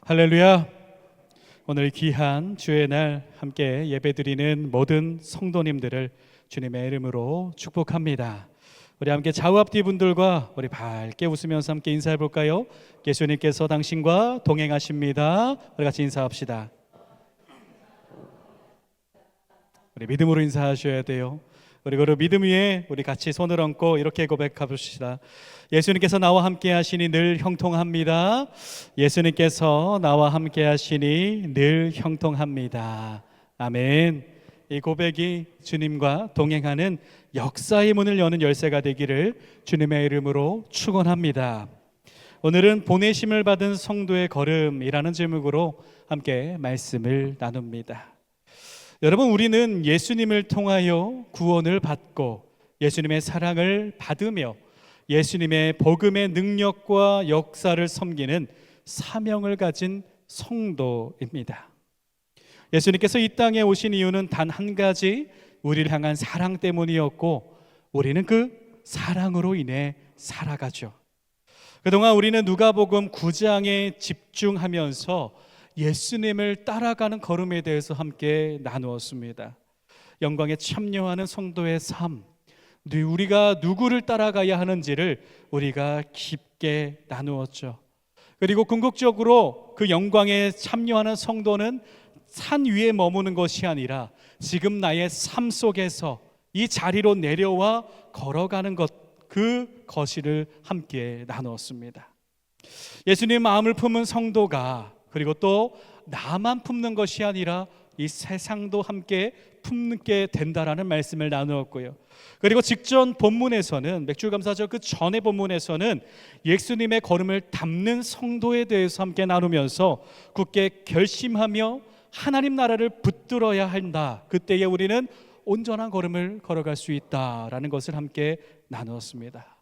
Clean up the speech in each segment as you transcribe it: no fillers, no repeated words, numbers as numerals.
할렐루야. 오늘 귀한 주의 날 함께 예배드리는 모든 성도님들을 주님의 이름으로 축복합니다. 우리 함께 좌우 앞뒤 분들과 우리 밝게 웃으면서 함께 인사해 볼까요? 예수님께서 당신과 동행하십니다. 우리 같이 인사합시다. 우리 믿음으로 인사하셔야 돼요. 그리고 그 믿음 위에 우리 같이 손을 얹고 이렇게 고백해봅시다. 예수님께서 나와 함께 하시니 늘 형통합니다. 예수님께서 나와 함께 하시니 늘 형통합니다. 아멘. 이 고백이 주님과 동행하는 역사의 문을 여는 열쇠가 되기를 주님의 이름으로 축원합니다. 오늘은 보내심을 받은 성도의 걸음이라는 제목으로 함께 말씀을 나눕니다. 여러분, 우리는 예수님을 통하여 구원을 받고 예수님의 사랑을 받으며 예수님의 복음의 능력과 역사를 섬기는 사명을 가진 성도입니다. 예수님께서 이 땅에 오신 이유는 단 한 가지, 우리를 향한 사랑 때문이었고 우리는 그 사랑으로 인해 살아가죠. 그동안 우리는 누가복음 9장에 집중하면서 예수님을 따라가는 걸음에 대해서 함께 나누었습니다. 영광에 참여하는 성도의 삶, 우리가 누구를 따라가야 하는지를 우리가 깊게 나누었죠. 그리고 궁극적으로 그 영광에 참여하는 성도는 산 위에 머무는 것이 아니라 지금 나의 삶 속에서 이 자리로 내려와 걸어가는 것, 그 것을 함께 나누었습니다. 예수님 마음을 품은 성도가 그리고 또 나만 품는 것이 아니라 이 세상도 함께 품게 된다라는 말씀을 나누었고요. 그리고 직전 본문에서는, 맥주감사절 그 전의 본문에서는 예수님의 걸음을 담는 성도에 대해서 함께 나누면서 굳게 결심하며 하나님 나라를 붙들어야 한다, 그때에 우리는 온전한 걸음을 걸어갈 수 있다라는 것을 함께 나누었습니다.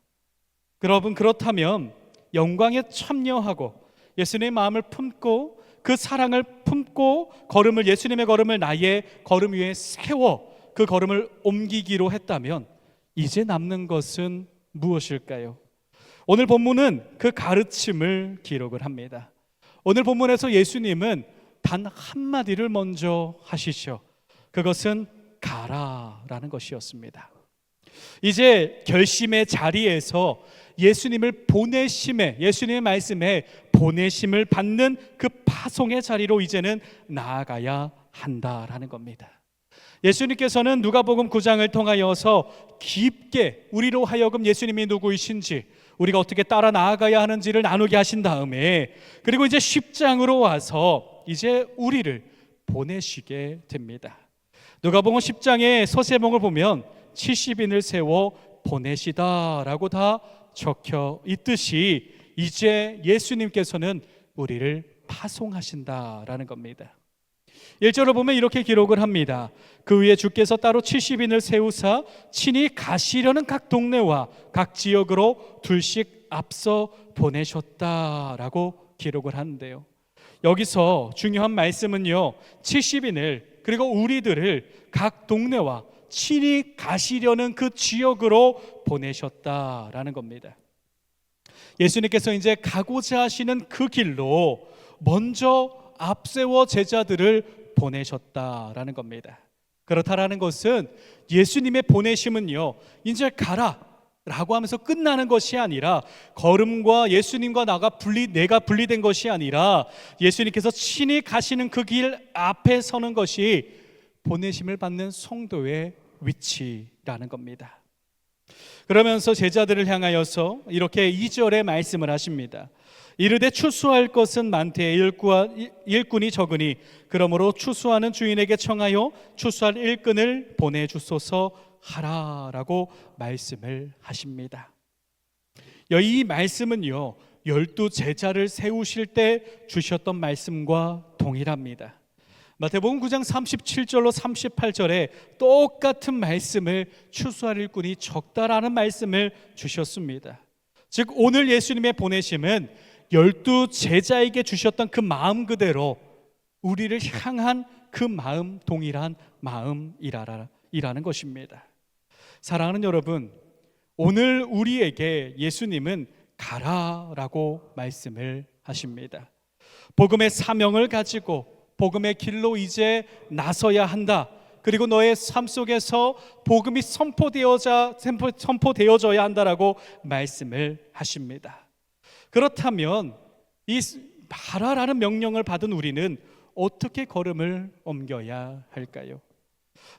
여러분, 그렇다면 영광에 참여하고 예수님의 마음을 품고 그 사랑을 품고 걸음을, 예수님의 걸음을 나의 걸음 위에 세워 그 걸음을 옮기기로 했다면 이제 남는 것은 무엇일까요? 오늘 본문은 그 가르침을 기록을 합니다. 오늘 본문에서 예수님은 단 한마디를 먼저 하시죠. 그것은 가라라는 것이었습니다. 이제 결심의 자리에서 예수님을 보내심에, 예수님의 말씀에 보내심을 받는 그 파송의 자리로 이제는 나아가야 한다라는 겁니다. 예수님께서는 누가복음 9장을 통하여서 깊게 우리로 하여금 예수님이 누구이신지, 우리가 어떻게 따라 나아가야 하는지를 나누게 하신 다음에, 그리고 이제 10장으로 와서 이제 우리를 보내시게 됩니다. 누가복음 10장의 서세몽을 보면 70인을 세워 보내시다라고 다 적혀 있듯이 이제 예수님께서는 우리를 파송하신다라는 겁니다. 1절을 보면 이렇게 기록을 합니다. 그 위에 주께서 따로 70인을 세우사 친히 가시려는 각 동네와 각 지역으로 둘씩 앞서 보내셨다라고 기록을 하는데요. 여기서 중요한 말씀은요, 70인을 그리고 우리들을 각 동네와 친히 가시려는 그 지역으로 보내셨다라는 겁니다. 예수님께서 이제 가고자 하시는 그 길로 먼저 앞세워 제자들을 보내셨다라는 겁니다. 그렇다라는 것은 예수님의 보내심은요, 이제 가라 라고 하면서 끝나는 것이 아니라, 걸음과 예수님과 내가 분리된 것이 아니라 예수님께서 친히 가시는 그 길 앞에 서는 것이 보내심을 받는 성도의 위치라는 겁니다. 그러면서 제자들을 향하여서 이렇게 2절에 말씀을 하십니다. 이르되 추수할 것은 많되 일꾼이 적으니 그러므로 추수하는 주인에게 청하여 추수할 일꾼을 보내주소서 하라라고 말씀을 하십니다. 이 말씀은요, 12 제자를 세우실 때 주셨던 말씀과 동일합니다. 마태복음 9장 37절로 38절에 똑같은 말씀을, 추수할 일꾼이 적다라는 말씀을 주셨습니다. 즉 오늘 예수님의 보내심은 12 제자에게 주셨던 그 마음 그대로 우리를 향한 그 마음, 동일한 마음이라는 것입니다. 사랑하는 여러분, 오늘 우리에게 예수님은 가라라고 말씀을 하십니다. 복음의 사명을 가지고 복음의 길로 이제 나서야 한다. 그리고 너의 삶 속에서 복음이 선포되어져야 한다라고 말씀을 하십니다. 그렇다면 이 바라라는 명령을 받은 우리는 어떻게 걸음을 옮겨야 할까요?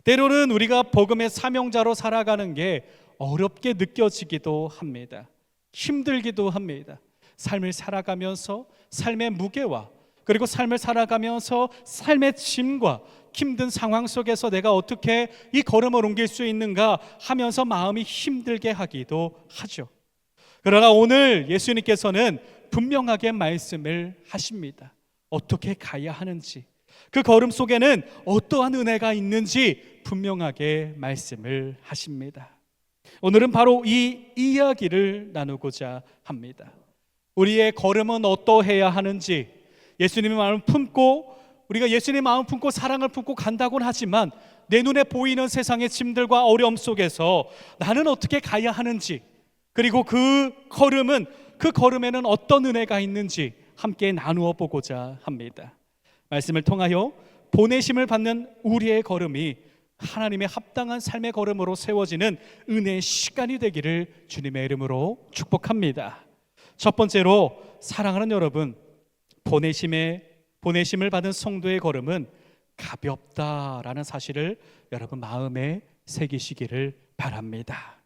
때로는 우리가 복음의 사명자로 살아가는 게 어렵게 느껴지기도 합니다. 힘들기도 합니다. 삶을 살아가면서 삶의 무게와 그리고 삶을 살아가면서 삶의 짐과 힘든 상황 속에서 내가 어떻게 이 걸음을 옮길 수 있는가 하면서 마음이 힘들게 하기도 하죠. 그러나 오늘 예수님께서는 분명하게 말씀을 하십니다. 어떻게 가야 하는지, 그 걸음 속에는 어떠한 은혜가 있는지 분명하게 말씀을 하십니다. 오늘은 바로 이 이야기를 나누고자 합니다. 우리의 걸음은 어떠해야 하는지, 예수님의 마음을 품고 우리가 예수님의 마음을 품고 사랑을 품고 간다고는 하지만 내 눈에 보이는 세상의 짐들과 어려움 속에서 나는 어떻게 가야 하는지, 그리고 그 걸음에는 어떤 은혜가 있는지 함께 나누어 보고자 합니다. 말씀을 통하여 보내심을 받는 우리의 걸음이 하나님의 합당한 삶의 걸음으로 세워지는 은혜의 시간이 되기를 주님의 이름으로 축복합니다. 첫 번째로, 사랑하는 여러분, 보내심을 받은 성도의 걸음은 가볍다라는 사실을 여러분 마음에 새기시기를 바랍니다.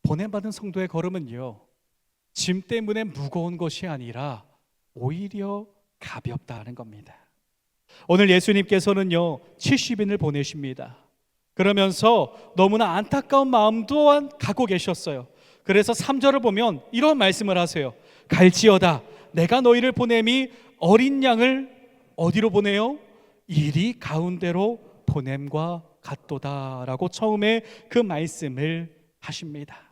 보냄받은 성도의 걸음은요, 짐 때문에 무거운 것이 아니라 오히려 가볍다는 겁니다. 오늘 예수님께서는요 70인을 보내십니다. 그러면서 너무나 안타까운 마음 또한 갖고 계셨어요. 그래서 3절을 보면 이런 말씀을 하세요. 갈지어다 내가 너희를 보냄이 어린 양을 어디로 보내요? 이리 가운데로 보냄과 같도다라고 처음에 그 말씀을 하십니다.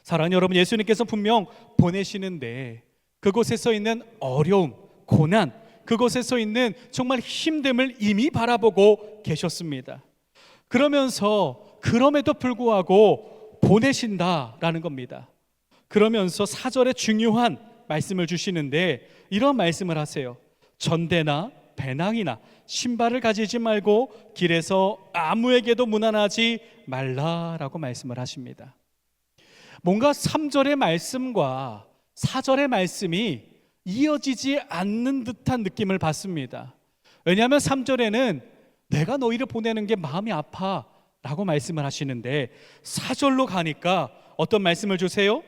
사랑하는 여러분, 예수님께서 분명 보내시는데 그곳에서 있는 어려움, 고난, 그곳에서 있는 정말 힘듦을 이미 바라보고 계셨습니다. 그러면서 그럼에도 불구하고 보내신다라는 겁니다. 그러면서 4절에 중요한 말씀을 주시는데 이런 말씀을 하세요. 전대나 배낭이나 신발을 가지지 말고 길에서 아무에게도 무난하지 말라라고 말씀을 하십니다. 뭔가 3절의 말씀과 4절의 말씀이 이어지지 않는 듯한 느낌을 받습니다. 왜냐하면 3절에는 내가 너희를 보내는 게 마음이 아파 라고 말씀을 하시는데 4절로 가니까 어떤 말씀을 주세요?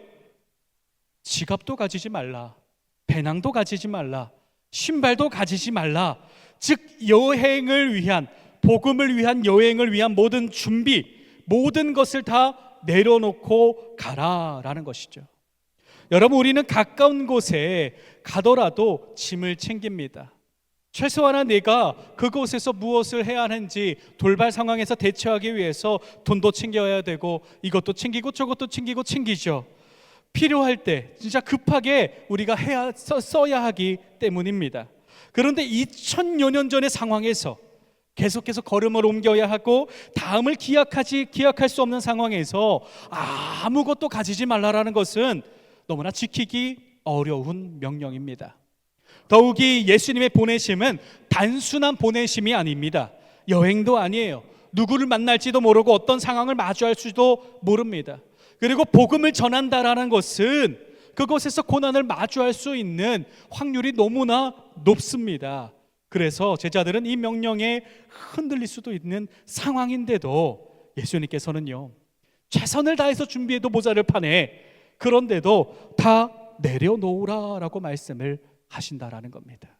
지갑도 가지지 말라, 배낭도 가지지 말라, 신발도 가지지 말라. 즉 여행을 위한, 복음을 위한 여행을 위한 모든 준비, 모든 것을 다 내려놓고 가라라는 것이죠. 여러분, 우리는 가까운 곳에 가더라도 짐을 챙깁니다. 최소한 내가 그곳에서 무엇을 해야 하는지 돌발 상황에서 대처하기 위해서 돈도 챙겨야 되고 이것도 챙기고 저것도 챙기죠. 필요할 때 진짜 급하게 우리가 써야 하기 때문입니다. 그런데 2000여 년 전의 상황에서 계속해서 걸음을 옮겨야 하고 다음을 기약할 수 없는 상황에서 아무것도 가지지 말라라는 것은 너무나 지키기 어려운 명령입니다. 더욱이 예수님의 보내심은 단순한 보내심이 아닙니다. 여행도 아니에요. 누구를 만날지도 모르고 어떤 상황을 마주할 수도 모릅니다. 그리고 복음을 전한다라는 것은 그곳에서 고난을 마주할 수 있는 확률이 너무나 높습니다. 그래서 제자들은 이 명령에 흔들릴 수도 있는 상황인데도 예수님께서는요 최선을 다해서 준비해도 모자를 파네, 그런데도 다 내려놓으라라고 말씀을 하신다라는 겁니다.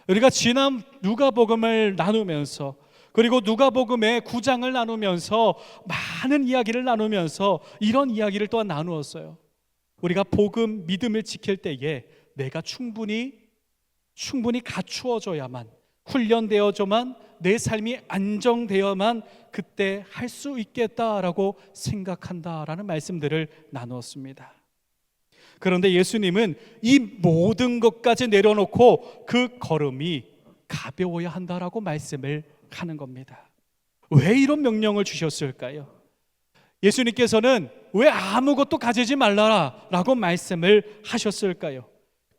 우리가 지난 누가복음을 나누면서 그리고 누가복음의 9장을 나누면서 많은 이야기를 나누면서 이런 이야기를 또한 나누었어요. 우리가 복음, 믿음을 지킬 때에 내가 충분히 갖추어져야만, 훈련되어져만, 내 삶이 안정되어만 그때 할 수 있겠다라고 생각한다라는 말씀들을 나누었습니다. 그런데 예수님은 이 모든 것까지 내려놓고 그 걸음이 가벼워야 한다라고 말씀을 하는 겁니다. 왜 이런 명령을 주셨을까요? 예수님께서는 왜 아무것도 가지지 말라라고 말씀을 하셨을까요?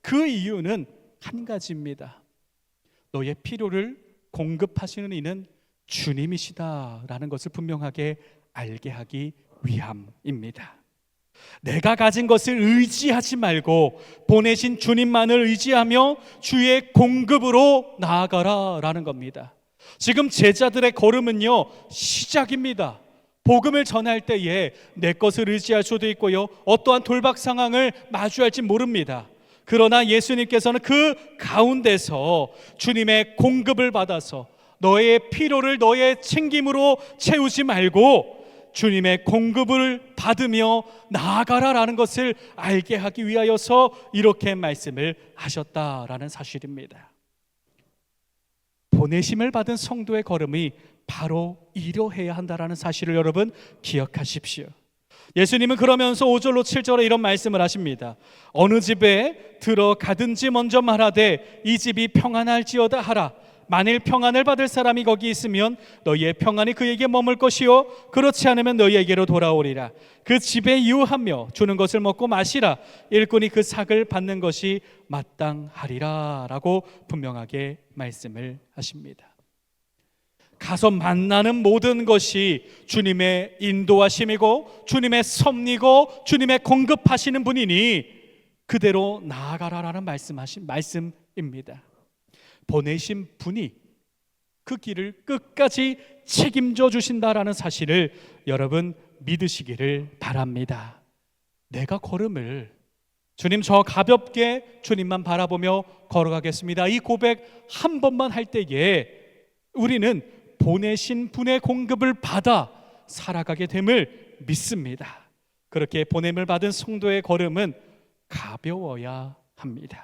그 이유는 한 가지입니다. 너의 필요를 공급하시는 이는 주님이시다라는 것을 분명하게 알게 하기 위함입니다. 내가 가진 것을 의지하지 말고 보내신 주님만을 의지하며 주의 공급으로 나아가라라는 겁니다. 지금 제자들의 걸음은요, 시작입니다. 복음을 전할 때에 내 것을 의지할 수도 있고요, 어떠한 돌박 상황을 마주할지 모릅니다. 그러나 예수님께서는 그 가운데서 주님의 공급을 받아서 너의 필요를 너의 챙김으로 채우지 말고 주님의 공급을 받으며 나아가라라는 것을 알게 하기 위하여서 이렇게 말씀을 하셨다라는 사실입니다. 보내심을 받은 성도의 걸음이 바로 이러해야 한다라는 사실을 여러분 기억하십시오. 예수님은 그러면서 5절로 7절에 이런 말씀을 하십니다. 어느 집에 들어가든지 먼저 말하되 이 집이 평안할지어다 하라. 만일 평안을 받을 사람이 거기 있으면 너희의 평안이 그에게 머물 것이요 그렇지 않으면 너희에게로 돌아오리라. 그 집에 유하며 주는 것을 먹고 마시라. 일꾼이 그 삭을 받는 것이 마땅하리라 라고 분명하게 말씀을 하십니다. 가서 만나는 모든 것이 주님의 인도하심이고 주님의 섭리고 주님의 공급하시는 분이니 그대로 나아가라라는 말씀입니다. 보내신 분이 그 길을 끝까지 책임져 주신다라는 사실을 여러분 믿으시기를 바랍니다. 내가 걸음을 주님 저 가볍게 주님만 바라보며 걸어가겠습니다. 이 고백 한 번만 할 때에 우리는 보내신 분의 공급을 받아 살아가게 됨을 믿습니다. 그렇게 보냄을 받은 성도의 걸음은 가벼워야 합니다.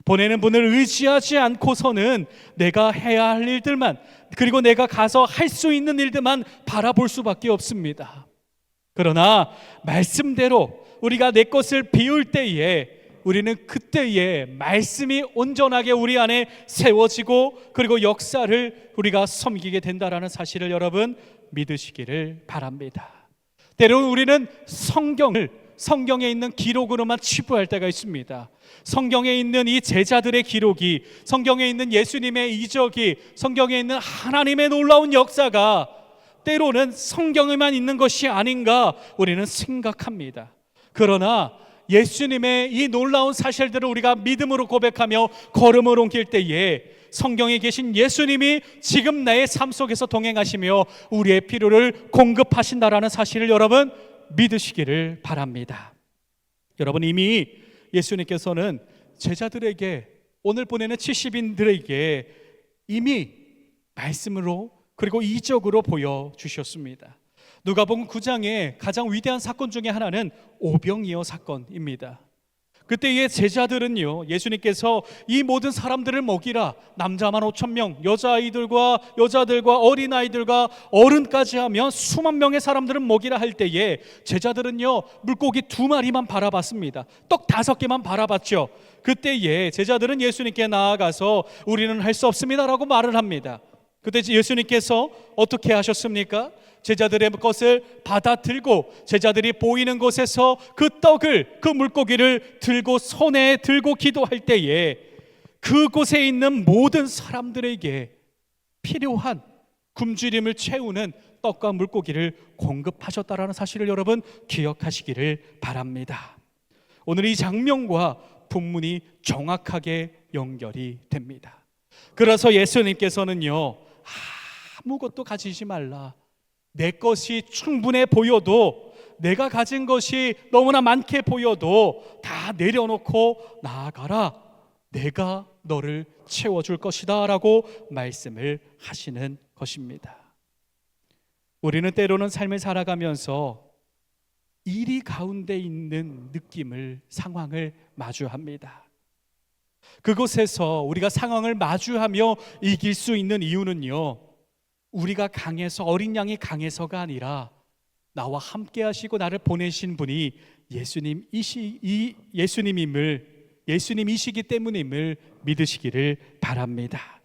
보내는 분을 의지하지 않고서는 내가 해야 할 일들만, 그리고 내가 가서 할 수 있는 일들만 바라볼 수밖에 없습니다. 그러나 말씀대로 우리가 내 것을 비울 때에 우리는 그때에 말씀이 온전하게 우리 안에 세워지고 그리고 역사를 우리가 섬기게 된다라는 사실을 여러분 믿으시기를 바랍니다. 때로는 우리는 성경에 있는 기록으로만 치부할 때가 있습니다. 성경에 있는 이 제자들의 기록이, 성경에 있는 예수님의 이적이, 성경에 있는 하나님의 놀라운 역사가 때로는 성경에만 있는 것이 아닌가 우리는 생각합니다. 그러나 예수님의 이 놀라운 사실들을 우리가 믿음으로 고백하며 걸음을 옮길 때에 성경에 계신 예수님이 지금 나의 삶 속에서 동행하시며 우리의 필요를 공급하신다라는 사실을 여러분 믿으시기를 바랍니다. 여러분, 이미 예수님께서는 제자들에게, 오늘 보내는 70인들에게 이미 말씀으로 그리고 이적으로 보여주셨습니다. 누가복음 9장의 가장 위대한 사건 중에 하나는 오병이어 사건입니다. 그때의 제자들은요, 예수님께서 이 모든 사람들을 먹이라, 남자만 5,000명, 여자들과 어린아이들과 어른까지 하면 수만 명의 사람들을 먹이라 할 때에 제자들은요, 물고기 2마리만 바라봤습니다. 떡 5개만 바라봤죠. 그때에 제자들은 예수님께 나아가서 우리는 할 수 없습니다라고 말을 합니다. 그때 예수님께서 어떻게 하셨습니까? 제자들의 것을 받아 들고 제자들이 보이는 곳에서 그 떡을, 그 물고기를 들고 손에 들고 기도할 때에 그곳에 있는 모든 사람들에게 필요한 굶주림을 채우는 떡과 물고기를 공급하셨다라는 사실을 여러분 기억하시기를 바랍니다. 오늘 이 장면과 본문이 정확하게 연결이 됩니다. 그래서 예수님께서는요, 아무것도 가지지 말라. 내 것이 충분해 보여도, 내가 가진 것이 너무나 많게 보여도 다 내려놓고 나아가라. 내가 너를 채워줄 것이다 라고 말씀을 하시는 것입니다. 우리는 때로는 삶을 살아가면서 일이 가운데 있는 상황을 마주합니다. 그곳에서 우리가 상황을 마주하며 이길 수 있는 이유는요, 우리가 강해서, 어린 양이 강해서가 아니라 나와 함께 하시고 나를 보내신 분이 예수님이시기 때문임을 믿으시기를 바랍니다.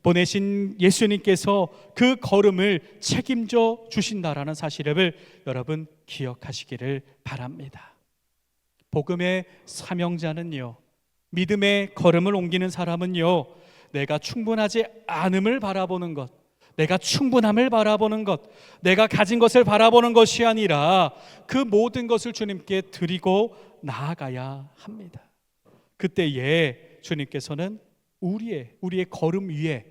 보내신 예수님께서 그 걸음을 책임져 주신다라는 사실을 여러분 기억하시기를 바랍니다. 복음의 사명자는요, 믿음의 걸음을 옮기는 사람은요, 내가 충분하지 않음을 바라보는 것, 내가 충분함을 바라보는 것, 내가 가진 것을 바라보는 것이 아니라 그 모든 것을 주님께 드리고 나아가야 합니다. 그때에 주님께서는 우리의 걸음 위에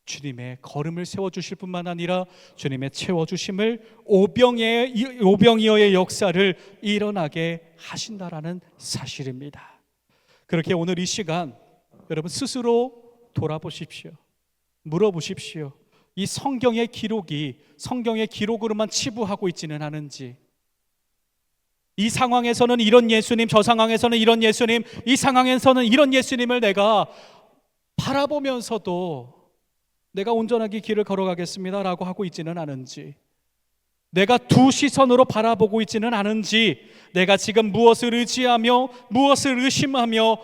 주님의 걸음을 세워주실 뿐만 아니라 주님의 채워주심을 오병이어의 역사를 일어나게 하신다라는 사실입니다. 그렇게 오늘 이 시간 여러분 스스로 돌아보십시오. 물어보십시오. 이 성경의 기록이 성경의 기록으로만 치부하고 있지는 않은지, 이 상황에서는 이런 예수님, 저 상황에서는 이런 예수님, 이 상황에서는 이런 예수님을 내가 바라보면서도 내가 온전하게 길을 걸어가겠습니다 라고 하고 있지는 않은지, 내가 두 시선으로 바라보고 있지는 않은지, 내가 지금 무엇을 의지하며 무엇을 의심하며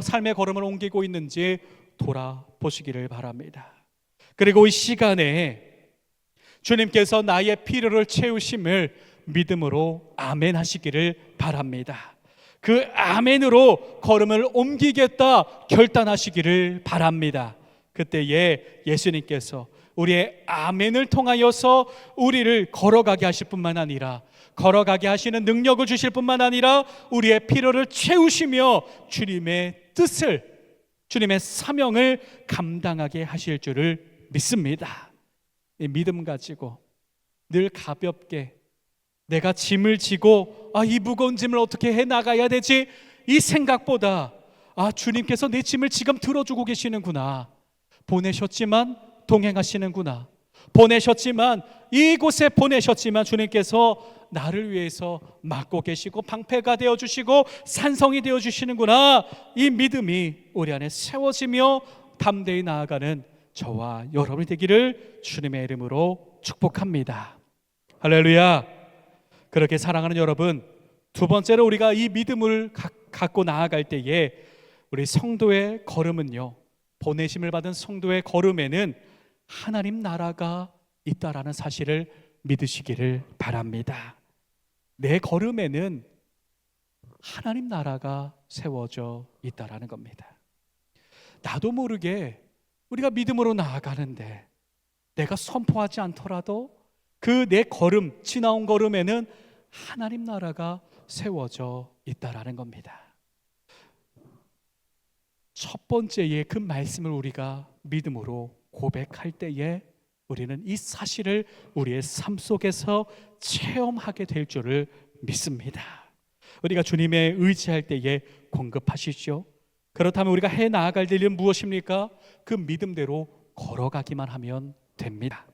삶의 걸음을 옮기고 있는지 돌아보시기를 바랍니다. 그리고 이 시간에 주님께서 나의 필요를 채우심을 믿음으로 아멘 하시기를 바랍니다. 그 아멘으로 걸음을 옮기겠다 결단하시기를 바랍니다. 그때에 예수님께서 우리의 아멘을 통하여서 우리를 걸어가게 하실 뿐만 아니라, 걸어가게 하시는 능력을 주실 뿐만 아니라 우리의 필요를 채우시며 주님의 뜻을, 주님의 사명을 감당하게 하실 줄을 믿습니다. 이 믿음 가지고 늘 가볍게 내가 짐을 지고 이 무거운 짐을 어떻게 해나가야 되지? 이 생각보다 주님께서 내 짐을 지금 들어주고 계시는구나, 보내셨지만 동행하시는구나, 보내셨지만 이곳에 보내셨지만 주님께서 나를 위해서 막고 계시고 방패가 되어주시고 산성이 되어주시는구나, 이 믿음이 우리 안에 세워지며 담대히 나아가는 저와 여러분이 되기를 주님의 이름으로 축복합니다. 할렐루야. 그렇게 사랑하는 여러분, 두 번째로 우리가 이 믿음을 갖고 나아갈 때에 우리 성도의 걸음은요, 보내심을 받은 성도의 걸음에는 하나님 나라가 있다라는 사실을 믿으시기를 바랍니다. 내 걸음에는 하나님 나라가 세워져 있다라는 겁니다. 나도 모르게 우리가 믿음으로 나아가는데 내가 선포하지 않더라도 그 내 걸음, 지나온 걸음에는 하나님 나라가 세워져 있다라는 겁니다. 첫 번째의 그 말씀을 우리가 믿음으로 고백할 때에 우리는 이 사실을 우리의 삶 속에서 체험하게 될 줄을 믿습니다. 우리가 주님에 의지할 때에 공급하시죠. 그렇다면 우리가 해 나아갈 일은 무엇입니까? 그 믿음대로 걸어가기만 하면 됩니다.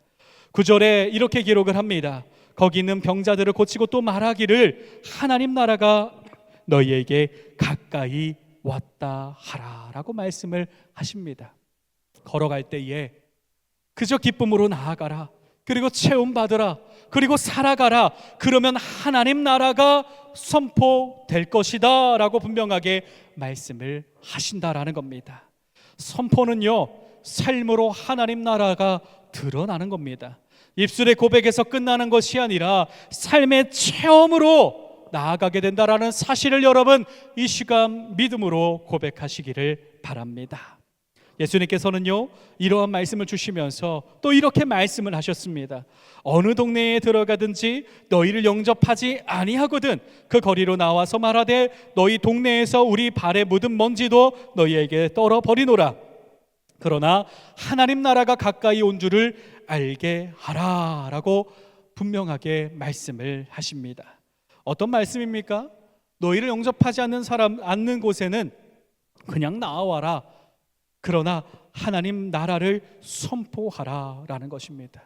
9절에 이렇게 기록을 합니다. 거기 있는 병자들을 고치고 또 말하기를 하나님 나라가 너희에게 가까이 왔다 하라 라고 말씀을 하십니다. 걸어갈 때에 그저 기쁨으로 나아가라, 그리고 체험받으라, 그리고 살아가라. 그러면 하나님 나라가 선포될 것이다 라고 분명하게 말씀을 하신다라는 겁니다. 선포는요, 삶으로 하나님 나라가 드러나는 겁니다. 입술의 고백에서 끝나는 것이 아니라 삶의 체험으로 나아가게 된다라는 사실을 여러분 이 시간 믿음으로 고백하시기를 바랍니다. 예수님께서는요, 이러한 말씀을 주시면서 또 이렇게 말씀을 하셨습니다. 어느 동네에 들어가든지 너희를 영접하지 아니하거든 그 거리로 나와서 말하되 너희 동네에서 우리 발에 묻은 먼지도 너희에게 떨어버리노라. 그러나 하나님 나라가 가까이 온 줄을 알게 하라 라고 분명하게 말씀을 하십니다. 어떤 말씀입니까? 너희를 영접하지 않는 곳에는 그냥 나와라, 그러나 하나님 나라를 선포하라 라는 것입니다.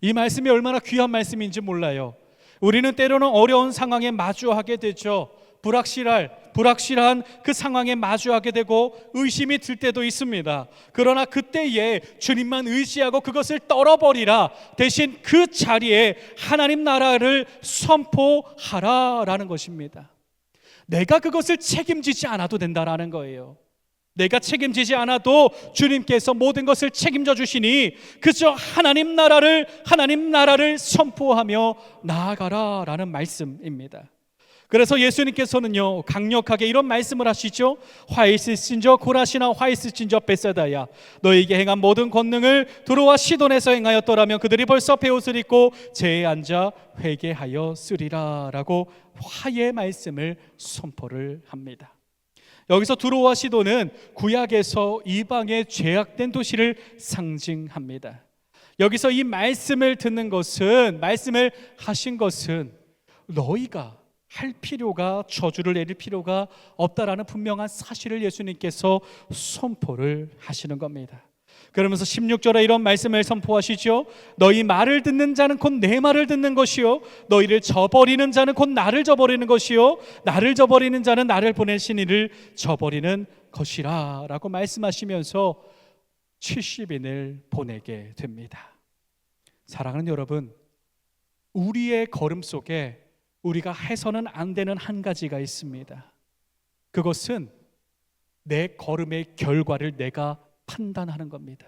이 말씀이 얼마나 귀한 말씀인지 몰라요. 우리는 때로는 어려운 상황에 마주하게 되죠. 불확실한 그 상황에 마주하게 되고 의심이 들 때도 있습니다. 그러나 그때에 주님만 의지하고 그것을 떨어버리라, 대신 그 자리에 하나님 나라를 선포하라 라는 것입니다. 내가 그것을 책임지지 않아도 된다라는 거예요. 내가 책임지지 않아도 주님께서 모든 것을 책임져 주시니 그저 하나님 나라를 선포하며 나아가라 라는 말씀입니다. 그래서 예수님께서는요 강력하게 이런 말씀을 하시죠. 화 있을진저 고라시나 화 있을진저 베세다야, 너에게 행한 모든 권능을 두로와 시돈에서 행하였더라면 그들이 벌써 베옷을 입고 제에 앉아 회개하였으리라 라고 화의 말씀을 선포를 합니다. 여기서 두로와 시돈은 구약에서 이방의 죄악된 도시를 상징합니다. 여기서 이 말씀을 듣는 것은, 말씀을 하신 것은 너희가 할 필요가, 저주를 내릴 필요가 없다라는 분명한 사실을 예수님께서 선포를 하시는 겁니다. 그러면서 16절에 이런 말씀을 선포하시죠. 너희 말을 듣는 자는 곧 내 말을 듣는 것이요, 너희를 저버리는 자는 곧 나를 저버리는 것이요, 나를 저버리는 자는 나를 보내신 이를 저버리는 것이라 라고 말씀하시면서 70인을 보내게 됩니다. 사랑하는 여러분, 우리의 걸음 속에 우리가 해서는 안 되는 한 가지가 있습니다. 그것은 내 걸음의 결과를 내가 판단하는 겁니다.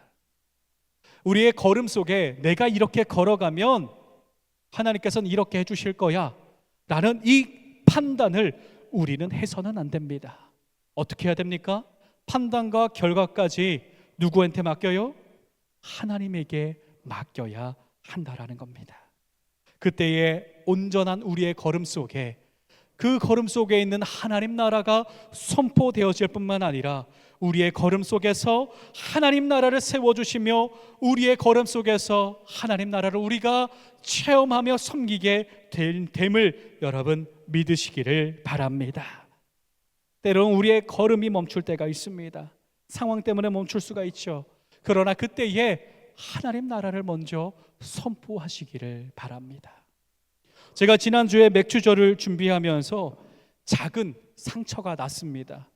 우리의 걸음 속에 내가 이렇게 걸어가면 하나님께서는 이렇게 해주실 거야 라는 이 판단을 우리는 해서는 안 됩니다. 어떻게 해야 됩니까? 판단과 결과까지 누구한테 맡겨요? 하나님에게 맡겨야 한다라는 겁니다. 그때의 온전한 우리의 걸음 속에, 그 걸음 속에 있는 하나님 나라가 선포되어질 뿐만 아니라 우리의 걸음 속에서 하나님 나라를 세워주시며 우리의 걸음 속에서 하나님 나라를 우리가 체험하며 섬기게 됨을 여러분 믿으시기를 바랍니다. 때로는 우리의 걸음이 멈출 때가 있습니다. 상황 때문에 멈출 수가 있죠. 그러나 그때에 하나님 나라를 먼저 선포하시기를 바랍니다. 제가 지난주에 맥주절을 준비하면서 작은 상처가 났습니다.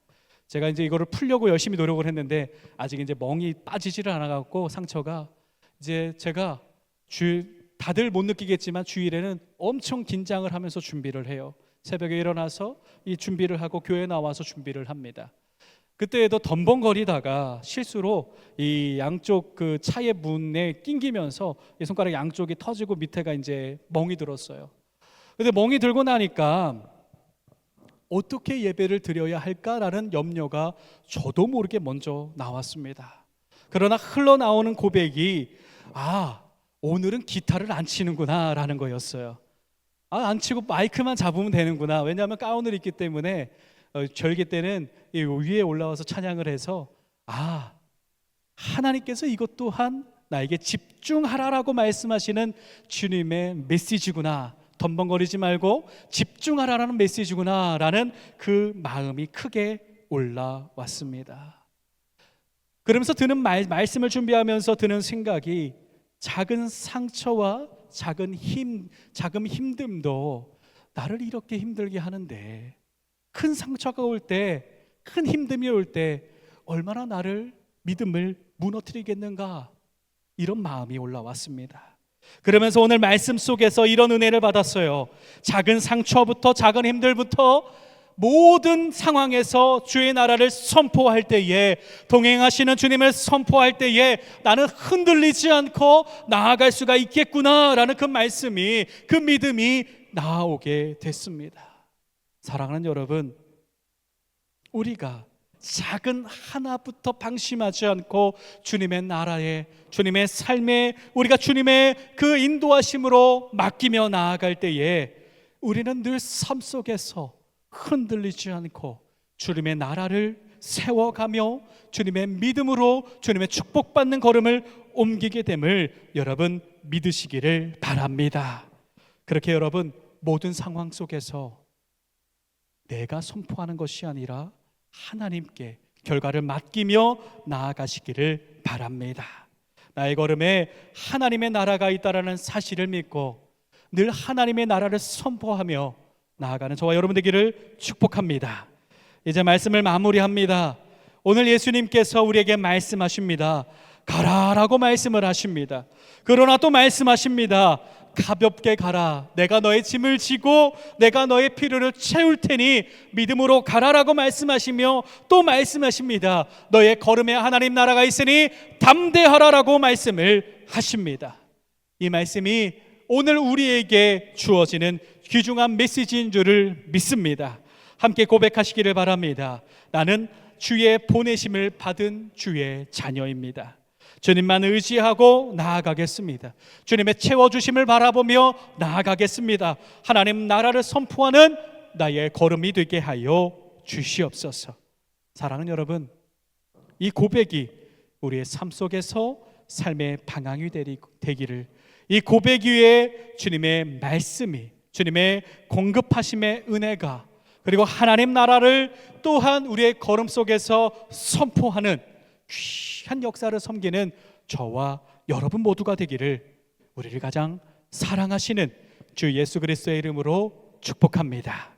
제가 이제 이거를 풀려고 열심히 노력을 했는데 아직 이제 멍이 빠지지를 않아갖고 상처가, 이제 제가 다들 못 느끼겠지만 주일에는 엄청 긴장을 하면서 준비를 해요. 새벽에 일어나서 이 준비를 하고 교회 나와서 준비를 합니다. 그때에도 덤벙거리다가 실수로 이 양쪽 그 차의 문에 낑기면서 이 손가락 양쪽이 터지고 밑에가 이제 멍이 들었어요. 근데 멍이 들고 나니까 어떻게 예배를 드려야 할까라는 염려가 저도 모르게 먼저 나왔습니다. 그러나 흘러나오는 고백이 오늘은 기타를 안 치는구나 라는 거였어요. 안 치고 마이크만 잡으면 되는구나. 왜냐하면 가운을 입기 때문에 절기 때는 위에 올라와서 찬양을 해서 하나님께서 이것 또한 나에게 집중하라라고 말씀하시는 주님의 메시지구나, 덤벙거리지 말고 집중하라라는 메시지구나 라는 그 마음이 크게 올라왔습니다. 그러면서 드는 말씀을 준비하면서 드는 생각이, 작은 상처와 작은 힘듦도 나를 이렇게 힘들게 하는데, 큰 상처가 올 때, 큰 힘듦이 올 때 얼마나 나를, 믿음을 무너뜨리겠는가, 이런 마음이 올라왔습니다. 그러면서 오늘 말씀 속에서 이런 은혜를 받았어요. 작은 상처부터, 작은 힘들부터 모든 상황에서 주의 나라를 선포할 때에, 동행하시는 주님을 선포할 때에 나는 흔들리지 않고 나아갈 수가 있겠구나라는 그 말씀이, 그 믿음이 나오게 됐습니다. 사랑하는 여러분, 우리가 작은 하나부터 방심하지 않고 주님의 나라에, 주님의 삶에 우리가 주님의 그 인도하심으로 맡기며 나아갈 때에 우리는 늘 삶 속에서 흔들리지 않고 주님의 나라를 세워가며 주님의 믿음으로 주님의 축복받는 걸음을 옮기게 됨을 여러분 믿으시기를 바랍니다. 그렇게 여러분 모든 상황 속에서 내가 선포하는 것이 아니라 하나님께 결과를 맡기며 나아가시기를 바랍니다. 나의 걸음에 하나님의 나라가 있다라는 사실을 믿고 늘 하나님의 나라를 선포하며 나아가는 저와 여러분 되기를 축복합니다. 이제 말씀을 마무리합니다. 오늘 예수님께서 우리에게 말씀하십니다. 가라라고 말씀을 하십니다. 그러나 또 말씀하십니다. 가볍게 가라. 내가 너의 짐을 지고 내가 너의 필요를 채울 테니 믿음으로 가라라고 말씀하시며 또 말씀하십니다. 너의 걸음에 하나님 나라가 있으니 담대하라라고 말씀을 하십니다. 이 말씀이 오늘 우리에게 주어지는 귀중한 메시지인 줄을 믿습니다. 함께 고백하시기를 바랍니다. 나는 주의 보내심을 받은 주의 자녀입니다. 주님만 의지하고 나아가겠습니다. 주님의 채워주심을 바라보며 나아가겠습니다. 하나님 나라를 선포하는 나의 걸음이 되게 하여 주시옵소서. 사랑하는 여러분, 이 고백이 우리의 삶 속에서 삶의 방향이 되기를, 이 고백 위에 주님의 말씀이, 주님의 공급하심의 은혜가, 그리고 하나님 나라를 또한 우리의 걸음 속에서 선포하는 귀한 역사를 섬기는 저와 여러분 모두가 되기를 우리를 가장 사랑하시는 주 예수 그리스도의 이름으로 축복합니다.